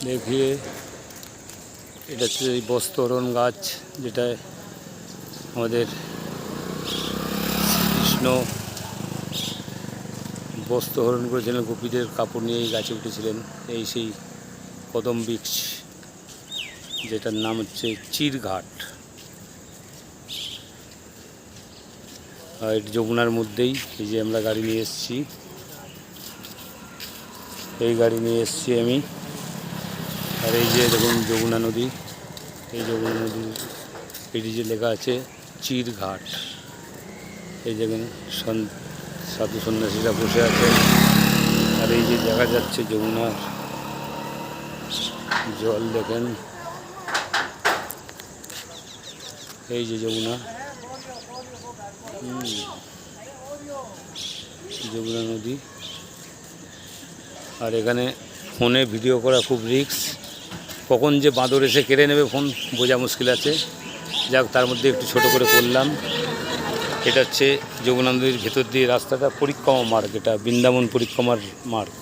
দেখিয়ে এটা হচ্ছে এই বস্ত্রহরণ গাছ, যেটা আমাদের শ্রীকৃষ্ণ বস্ত্রহরণ করেছিলেন, গোপীদের কাপড় নিয়ে এই গাছে উঠেছিলেন। এই সেই কদম বৃক্ষ, যেটার নাম হচ্ছে চিরঘাট। আর যমুনার মধ্যেই এই যে আমরা গাড়ি নিয়ে এসেছি, এই গাড়ি নিয়ে এসেছি আমি। আর এই যে দেখুন যমুনা নদী, এই যমুনা নদীর এটি যে লেখা আছে চিরঘাট। এই দেখুন সাধু সন্ন্যাসীরা বসে আছে। আর এই যে দেখা যাচ্ছে যমুনার জল দেখেন, এই যে যমুনা, যমুনা নদী। আর এখানে ফোনে ভিডিও করা খুব রিস্ক, কখন যে বাঁদর এসে কেড়ে নেবে ফোন বোঝা মুশকিল আছে। যাক, তার মধ্যে একটু ছোট করে করলাম। এটা হচ্ছে যমুনা নদীর ভেতর দিয়ে রাস্তাটা, পরিক্রমা মার্গ, এটা বৃন্দাবন পরিক্রমার মার্গ।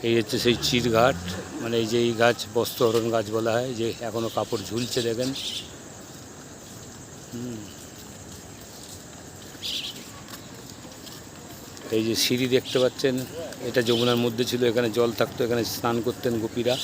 এই হচ্ছে সেই চিরঘাট, মানে এই যে এই গাছ বস্ত্রহরণ গাছ বলা হয়, যে এখনও কাপড় ঝুলছে দেখেন। এই যে সিঁড়ি দেখতে পাচ্ছেন, এটা যমুনার মধ্যে ছিল, এখানে জল থাকতো, এখানে স্নান করতেন গোপীরা।